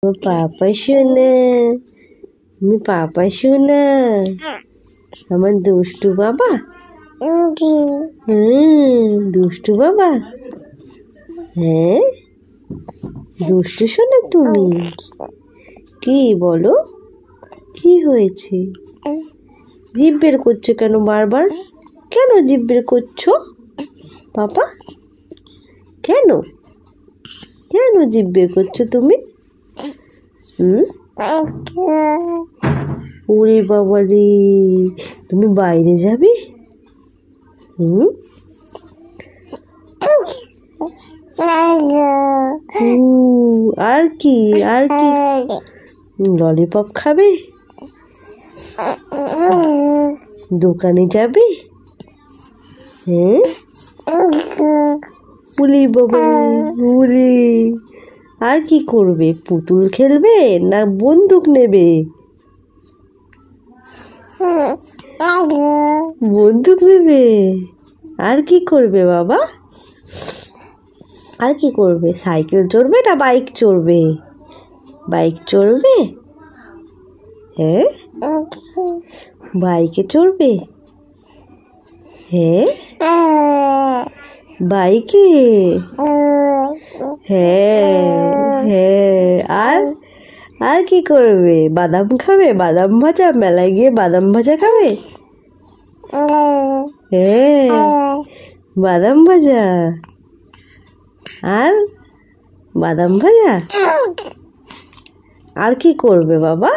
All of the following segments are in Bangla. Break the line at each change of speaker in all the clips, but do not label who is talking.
পাপা শোনা, তুমি পাপা শোনা, আমার দুষ্টু বাবা। দুষ্টু বাবা, হ্যাঁ দুষ্টু শোনা তুমি। কি বলো, কি হয়েছে? জিভ বের করছো কেন বারবার? কেন জিভ বের করছো পাপা? কেন কেন জিভ বের করছো তুমি? ওরে বাবা রে, তুমি বাইরে যাবে? আর কি আর কি? ললিপপ খাবে? দোকানে যাবে? হ্যাঁ উলি বাবা উলি। আর কি করবে? পুতুল খেলবে না বন্দুক নেবে? বন্দুক নেবে। আর কি করবে বাবা? আর কি করবে? সাইকেল চড়বে না বাইক চড়বে? বাইক চড়বে? হ্যাঁ বাইকে চড়বে? হ্যাঁ বাইকে? হ্যাঁ হ্যাঁ। আর আর কি করবে? বাদাম খাবে? বাদাম ভাজা, মেলায় গিয়ে বাদাম ভাজা খাবে? হ্যাঁ বাদাম ভাজা। আর বাদাম ভাজা। আর কি করবে বাবা?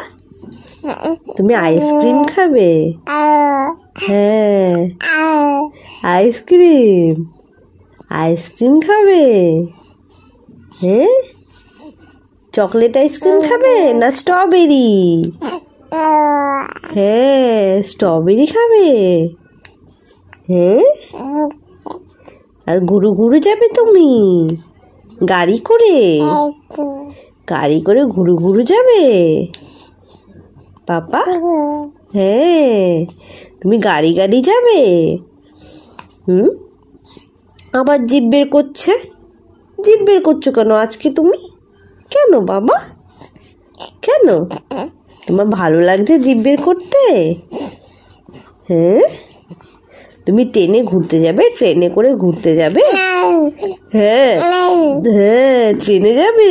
তুমি আইসক্রিম খাবে? হ্যাঁ আইসক্রিম। আইসক্রিম খাবে? হ্যাঁ চকলেট আইসক্রিম খাবে না স্ট্রবেরি? হ্যাঁ স্ট্রবেরি খাবে। হ্যাঁ আর ঘুরু ঘুরু যাবে তুমি গাড়ি করে? গাড়ি করে ঘুরু ঘুরু যাবে পাপা? হ্যাঁ তুমি গাড়ি গাড়ি যাবে? আবার জিভ বের করছে। জিভ বের করছো কেন আজকে তুমি? কেন বাবা? কেন? তোমার ভালো লাগছে জিভ বের করতে? হ্যাঁ তুমি ট্রেনে ঘুরতে যাবে? ট্রেনে করে ঘুরতে যাবে? হ্যাঁ হ্যাঁ ট্রেনে যাবে।